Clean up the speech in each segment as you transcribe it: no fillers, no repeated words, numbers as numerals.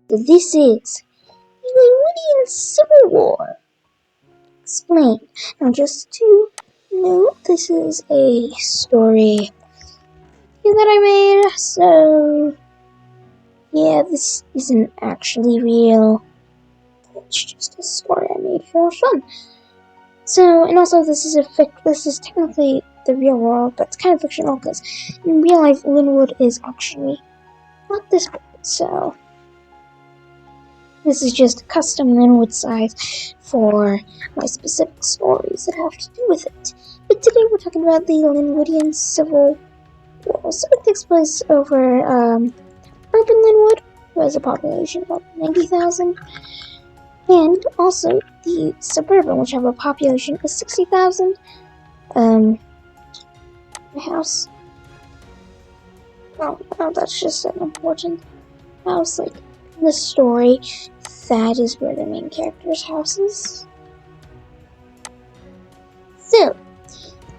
This is the Lynwoodian Civil War. Explain. Now, just to note, this is a story that I made, so yeah, this isn't actually real. It's just a story I made for fun. So, and also, this is technically the real world, but it's kind of fictional because in real life, Lynwood is actually not this big. So, this is just custom Lynwood size for my specific stories that have to do with it. But today we're talking about the Lynwoodian Civil War. So it takes place over urban Lynwood, who has a population of 90,000, and also the suburban, which have a population of 60,000. The house. Oh, that's just an important house, like in the story. That is where the main character's house is. So,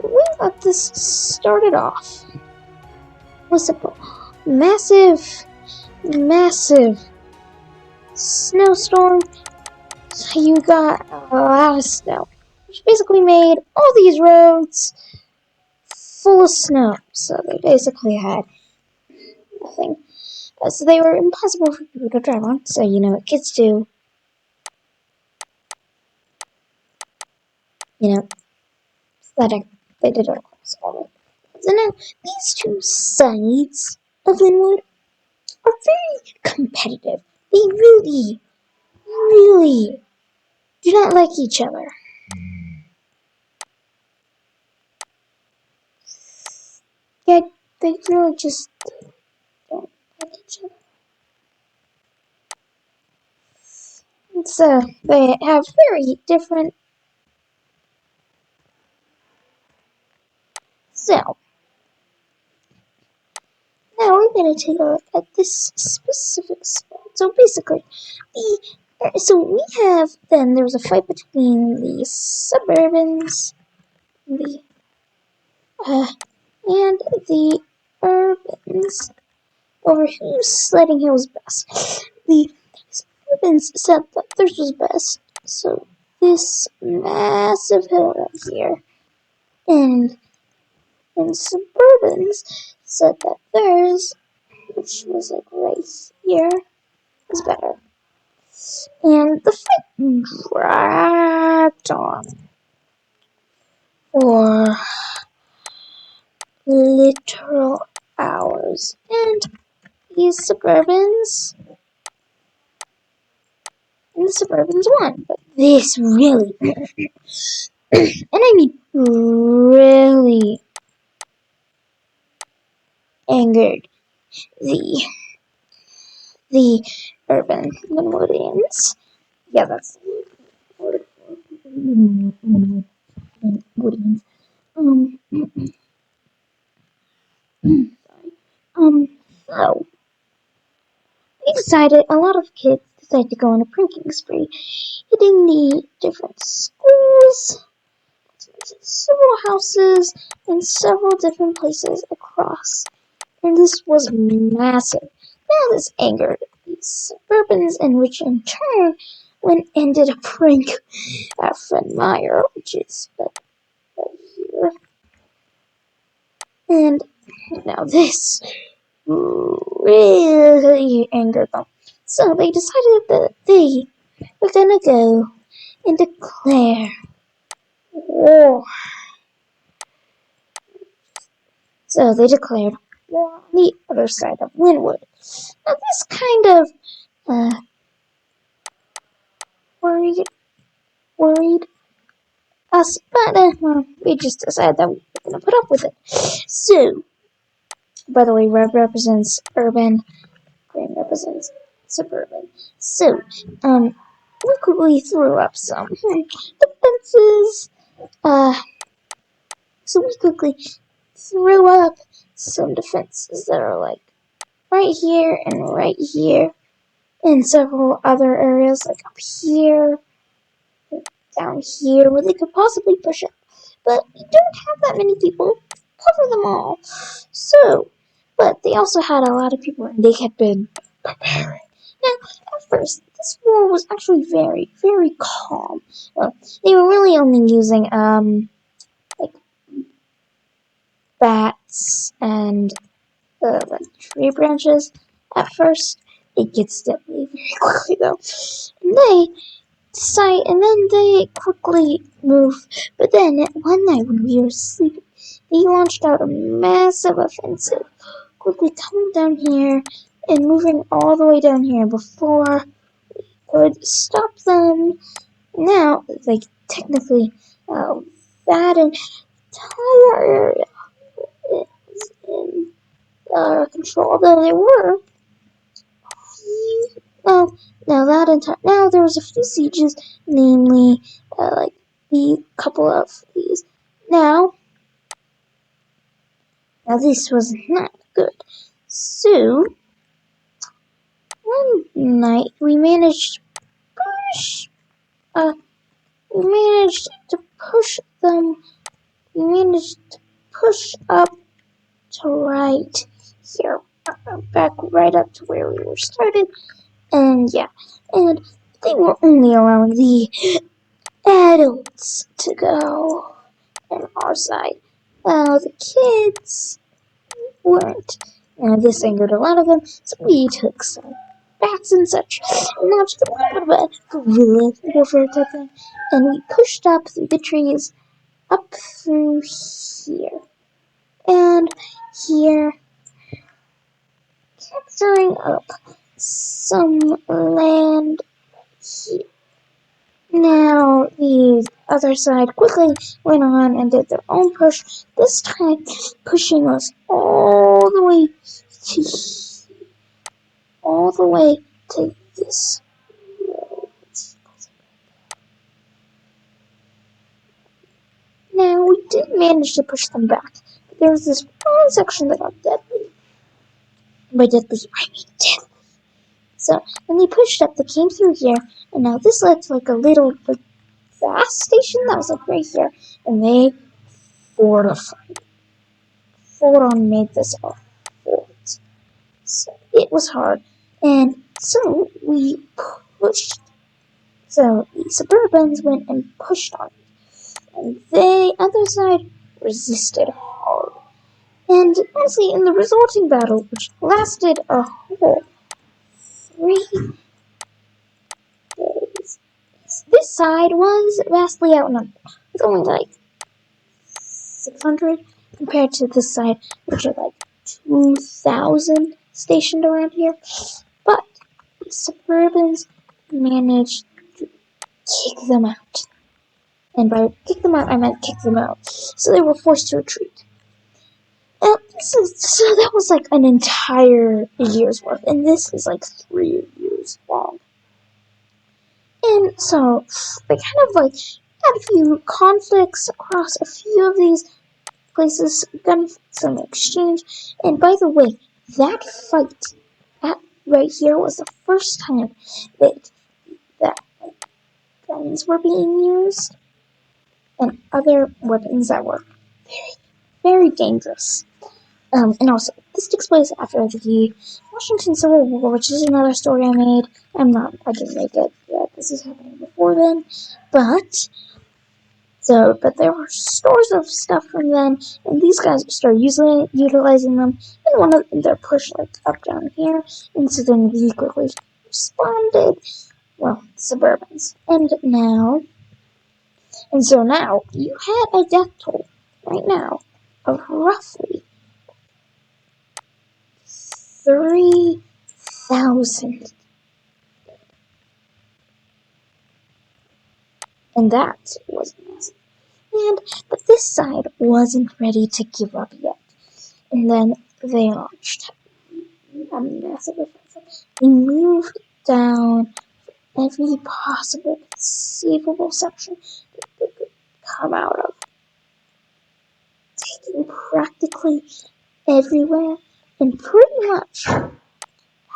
the way that this started off was simple. Massive snowstorm. So you got a lot of snow, which basically made all these roads full of snow. So they basically had nothing. So they were impossible for people to drive on. So you know what kids do. Sledding. They did it across all of it. So now, these two sides of Lynwood are very competitive. They really do not like each other. Yeah, they really just don't like each other. And so, they have very different. So, now we're going to take a look at this specific spot. So basically, we have, then there was a fight between the suburbans, and the urbans over whose sledding hill was best. The urbans said that theirs was best, so this massive hill right here, and suburbans said that theirs, which was like right here, was better. And the fight dragged on for literal hours, and these suburbans won. But this really, and I mean really, angered the urban Lynwoodians. Yeah, that's the word. Lynwoodians. Sorry. So a lot of kids decided to go on a pranking spree, hitting the different schools, several houses, and several different places across. And this was massive. Now this angered the suburbans, and which in turn ended a prank at Fred Meyer, which is right here. And now this really angered them. So they decided that they were gonna go and declare war. So they declared war on the other side of Lynwood. Now this kind of worried us, but we just decided that we were gonna put up with it. So, by the way, red represents urban, green represents suburban. So, we quickly threw up some defenses. So we quickly threw up some defenses that are like right here and right here, and several other areas like up here, down here, where they could possibly push up. But we don't have that many people to cover them all. So, but they also had a lot of people, and they had been preparing. Now, at first, this war was actually very, very calm. Well, they were really only using, like, bats and, like, tree branches at first. It gets deadly very quickly, though. And then they quickly move. But then, one night when we were sleeping, they launched out a massive offensive, quickly coming down here and moving all the way down here before could stop them. Now, like, technically, that entire area is in our control, although there were well, now there was a few sieges, namely, like, the couple of these. Now this was not good. So, one night push, we managed to push them, we managed to push up to right here, back right up to where we were started, and yeah, and they were only allowing the adults to go on our side. Well, the kids weren't. Now, this angered a lot of them, so we took some bats and such, and launched a little bit of a guerrilla warfare type thing, and we pushed up through the trees, up through here, and here, capturing up some land here. Now, the other side quickly went on and did their own push, this time pushing us all the way to this road. Now, we did manage to push them back, but there was this one section that got deadly. By deadly, I mean deadly. So, when they pushed up, they came through here, and now this led to like a little fast station that was like right here, and they fortified. Full on made this a fort. So it was hard, and so we pushed. So the Suburbans went and pushed on it, and the other side resisted hard. And honestly, in the resulting battle, which lasted a whole 3 days, this side was vastly outnumbered, with only like 600 compared to this side, which are like 2,000 stationed around here. But the Suburbans managed to kick them out. And by kick them out, I meant kick them out. So they were forced to retreat. So that was like an entire year's worth, and this is like 3 years long. And so they kind of like had a few conflicts across a few of these places, some exchange. And by the way, that fight right here was the first time that guns were being used and other weapons that were very, very dangerous. And also, this takes place after the Washington Civil War, which is another story I made. I didn't make it yet. This is happening before then. But there were stores of stuff from then, and these guys started utilizing them, and one of their pushed like up down here, and so then we quickly responded. Well, Suburbans. And so now, you had a death toll, right now, of roughly 3,000. And that was massive. But this side wasn't ready to give up yet. And then they launched a massive offensive. They moved down every possible conceivable section that they could come out of, taking practically everywhere, and pretty much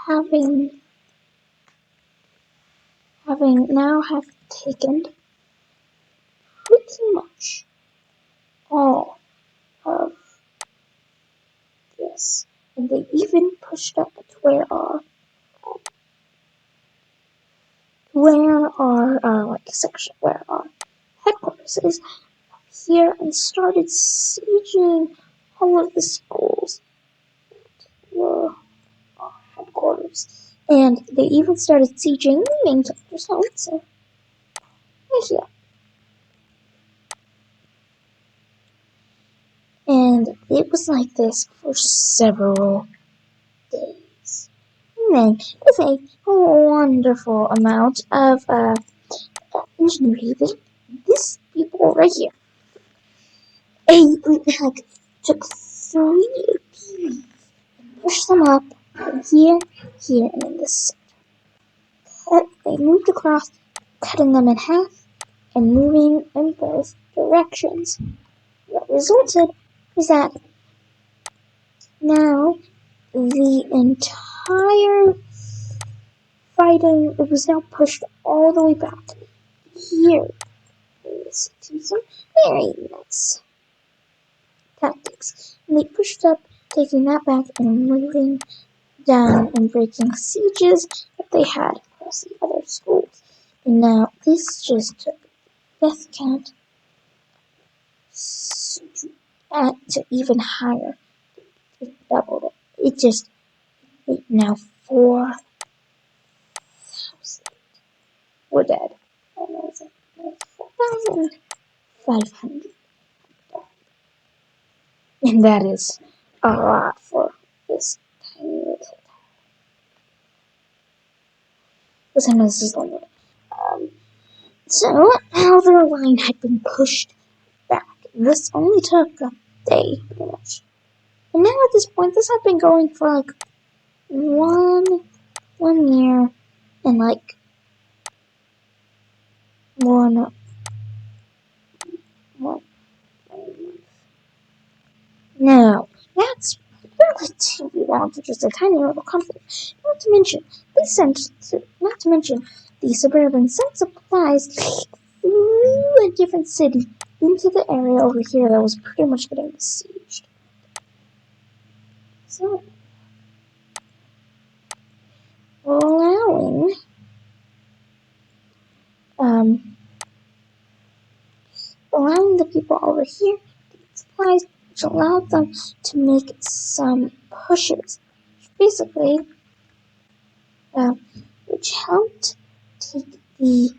having now have taken pretty much all of this. And they even pushed up to where our where our section, where our headquarters is, here and started sieging all of the schools were our headquarters. And they even started sieging the main sector's home, so yeah. And it was like this for several days. And then, with a wonderful amount of ingenuity, this people right here, like, took 3 APs, pushed them up here, here, and in this center. They moved across, cutting them in half, and moving in both directions. What resulted was that now the entire fighting was now pushed all the way back here. To some very nice tactics. And they pushed up, taking that back and moving down and breaking sieges that they had across the other schools. And now this just took death count to even higher. It doubled it. Now 4,000 were dead. And it was like 4,500. And that is a lot for this tiny little town. Listen, this is Lynwood. So, now their line had been pushed back. This only took a day, pretty much. And now at this point, this had been going for like one year and like one. No, that's relatively long for just a tiny little conflict. Not to mention, the Suburban sent supplies through a different city into the area over here that was pretty much getting besieged. So, allowing the people over here to get supplies, which allowed them to make some pushes. Basically, which helped take the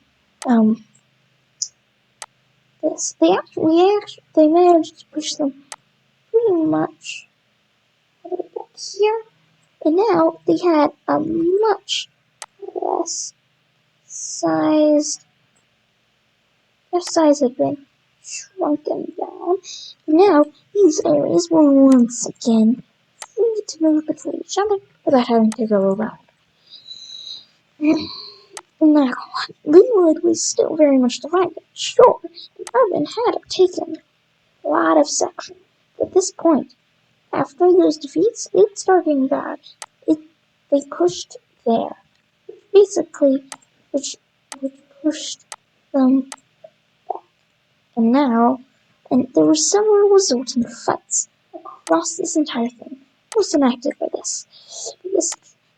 this. They managed to push them pretty much here, and now they had a much less sized. Their size had been shrunken down. And now these areas were once again free to move between each other without having to go around. Now, Lynwood was still very much divided. Sure, the urban had taken a lot of section. But at this point, after those defeats, it started getting bad. They pushed there. Basically, which pushed them back. And there were several resulting fights across this entire thing. Was enacted by this.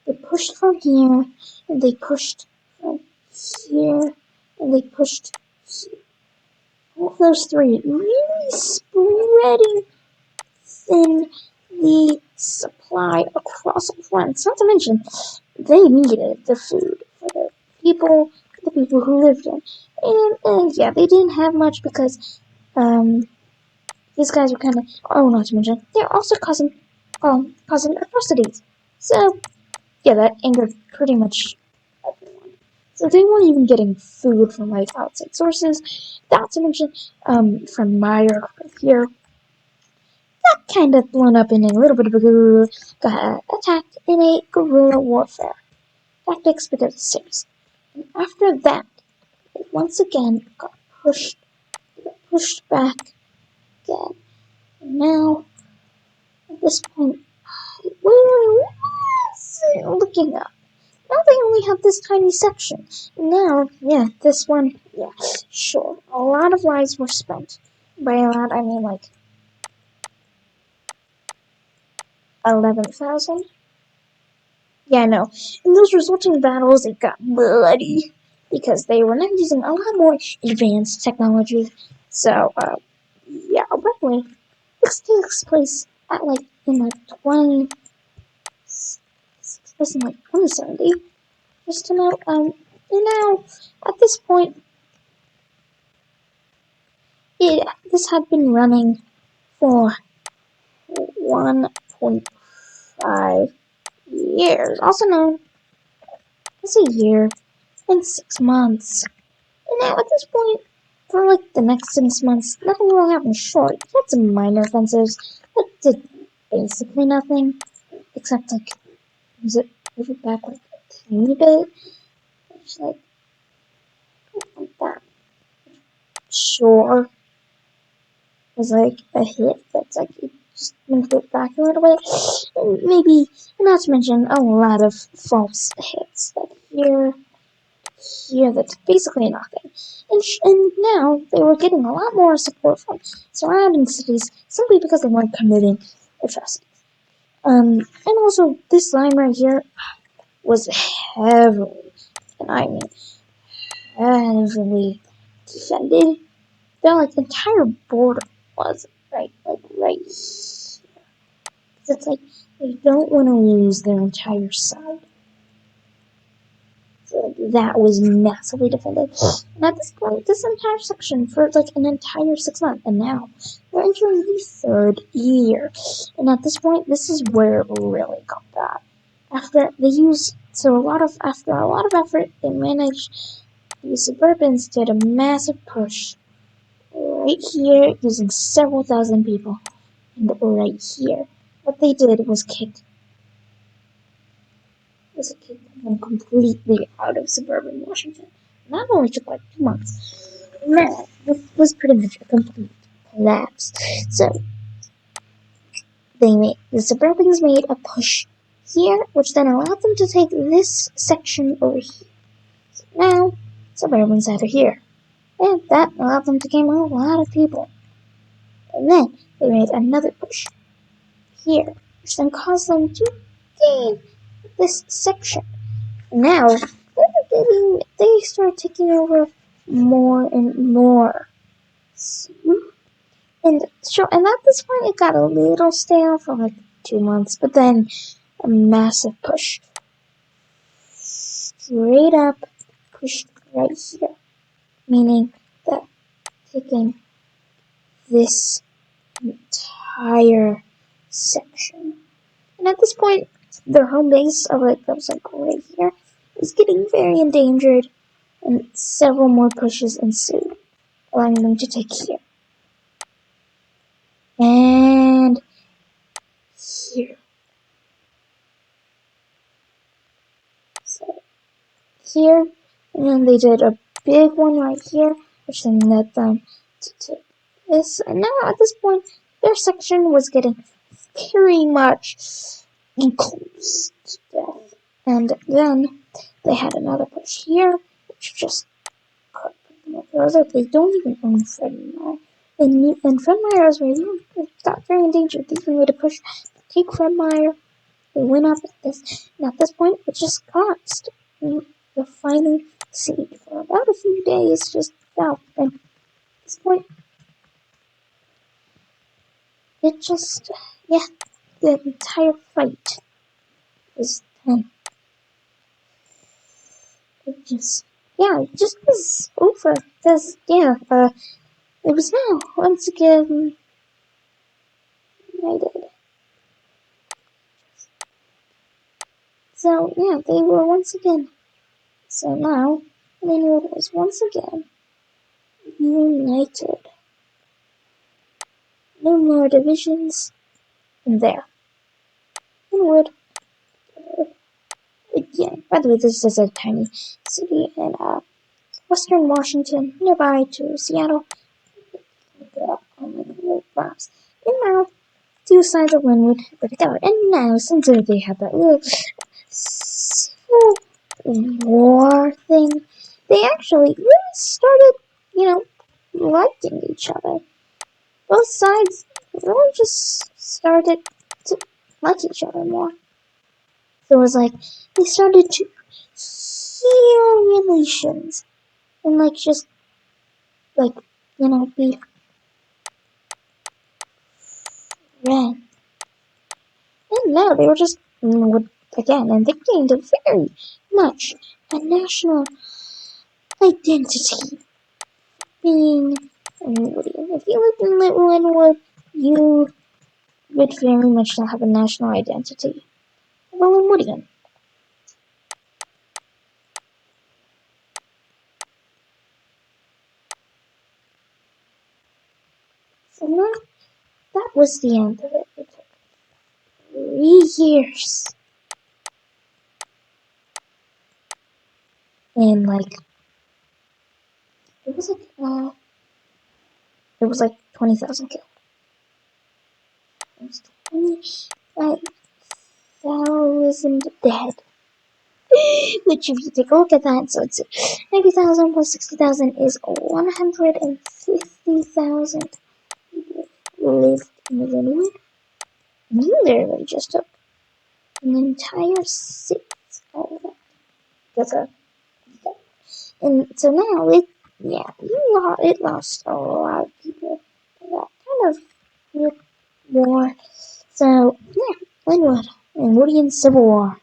They pushed from here, and they pushed from here, and they pushed here. All of those three really spreading thin the supply across all fronts. Not to mention, they needed the food for the people who lived in. And yeah, they didn't have much because these guys were kind of, not to mention, they're also causing atrocities. So yeah, that angered pretty much everyone. So they weren't even getting food from like outside sources. Not to mention, from Meyer here, that kind of blown up in a little bit of a guerrilla, got attacked in a guerrilla warfare tactics because it's serious. And after that, it once again got pushed back again. And now, at this point, where was it looking up? Now they only have this tiny section. Now, yeah, this one, yeah, sure. A lot of lives were spent. By a lot, I mean like 11,000. Yeah, no. In those resulting battles, it got bloody. because they were now using a lot more advanced technology. So, yeah, apparently, this takes place at in 2070. Just to note, and now at this point, this had been running for 1.5 years, also known as a year and 6 months. And now at this point, for the next 6 months, nothing really happened. Short, he had some minor offenses that did basically nothing, except was it move it back a tiny bit? Just like that. Sure. Was a hit that's it just moved it back a little bit. And maybe, not to mention a lot of false hits that here that's basically nothing. And now they were getting a lot more support from surrounding cities simply because they weren't committing atrocities. And also this line right here was heavily, and I mean heavily defended. The entire border was right here. It's they don't want to lose their entire side. So that was massively defended. And at this point, this entire section for an entire 6 months, and now we're entering the 3rd year. And at this point, this is where it really got bad. After a lot of effort, they managed the Suburbans did a massive push right here using several thousand people. And right here, what they did was kick them completely out of suburban Washington. And that only took 2 months. Now, this was pretty much a complete collapse. So, the Suburbans made a push here, which then allowed them to take this section over here. So now, Suburbans are here. And that allowed them to gain a lot of people. And then, they made another push here, which then caused them to gain this section. Now, they start taking over more and more. And at this point, it got a little stale for 2 months, but then a massive push. Straight up pushed right here, meaning that taking this entire section. And at this point, their home base of that was right here was getting very endangered, and several more pushes ensued, allowing them to take here. And here. So here, and then they did a big one right here, which then led them to take this. And now at this point, their section was getting very much close to death. And then they had another push here, which just put them over. They don't even own Fred Meyer. And Fred Meyer was got very endangered. They even made a push to take Fred Meyer. They went up at this, and at this point, it just caused the final siege for about a few days, just out. And at this point, it just, the entire fight was done. It just was over. Because, it was now, once again, united. So, they were once again. So now, Lynwood was once again united. No more divisions in there. Lynwood, again. By the way, this is a tiny city in western Washington, nearby to Seattle. Look it up on Lynwood maps. And now, 2 sides of Lynwood were together. And now, since they had that little civil war thing, they actually really started, liking each other. Both sides really just started to like each other more. So it was they started to heal relations and like just like be red. And now they were just again, and they gained a very much a national identity being Lynwoodian. If you lived in Lynwood, you would very much not have a national identity. Well, Lynwoodian. So now, that was the end of it. It took 3 years. And it was it was like 20,000 killed. It was 25,000 dead. Which, if you take a look at that, so it's 90,000 plus 60,000 is 150,000 people lived in Lynwood. And you literally just took an entire six out of that. That's a. And so now it lost a lot of people. That kind of war. So yeah, Lynwood and Lynwoodian Civil War.